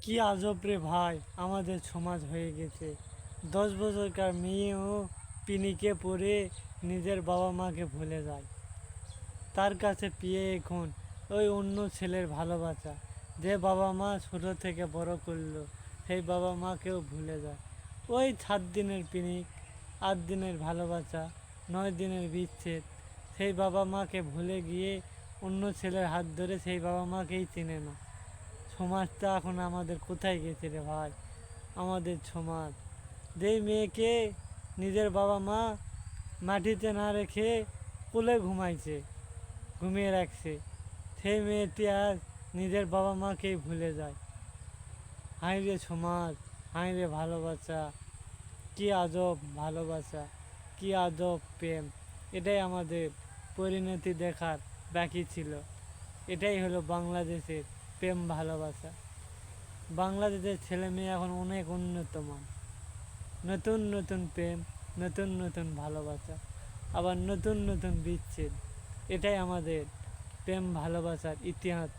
কি আজব রে ভাই, আমাদের সমাজ হয়ে গেছে। 10 বছরকার মেয়েও পিনিকে পড়ে নিজের বাবা মাকে ভুলে যায়। তার কাছে পেয়ে এখন ওই অন্য ছেলের ভালোবাসা। যে বাবা মা ছোট থেকে বড় করলো, সেই বাবা মাকেও ভুলে যায়। ওই 7 দিনের পিনিক, 8 দিনের ভালোবাসা, 9 দিনের বিচ্ছেদ, সেই বাবা মাকে ভুলে গিয়ে অন্য ছেলের হাত ধরে সেই বাবা মাকেই চেনে না। সমাজটা এখন আমাদের কোথায় গেছে রে ভাই? আমাদের সমাজ, যেই মেয়েকে নিজের বাবা মা মাটিতে না রেখে কোলে ঘুমিয়ে রাখছে, সেই মেয়েটি আজ নিজের বাবা মাকেই ভুলে যায়। হায় রে সমাজ, হায় রে ভালোবাসা, কি আজব ভালোবাসা, কি আজব প্রেম। এটাই আমাদের পরিণতি দেখার বাকি ছিল। এটাই হলো বাংলাদেশের প্রেম ভালোবাসা। বাংলাদেশের ছেলে মেয়ে এখন অনেক উন্নতমান। নতুন নতুন প্রেম, নতুন নতুন ভালোবাসা, আবার নতুন নতুন বিচ্ছেদ। এটাই আমাদের প্রেম ভালোবাসার ইতিহাস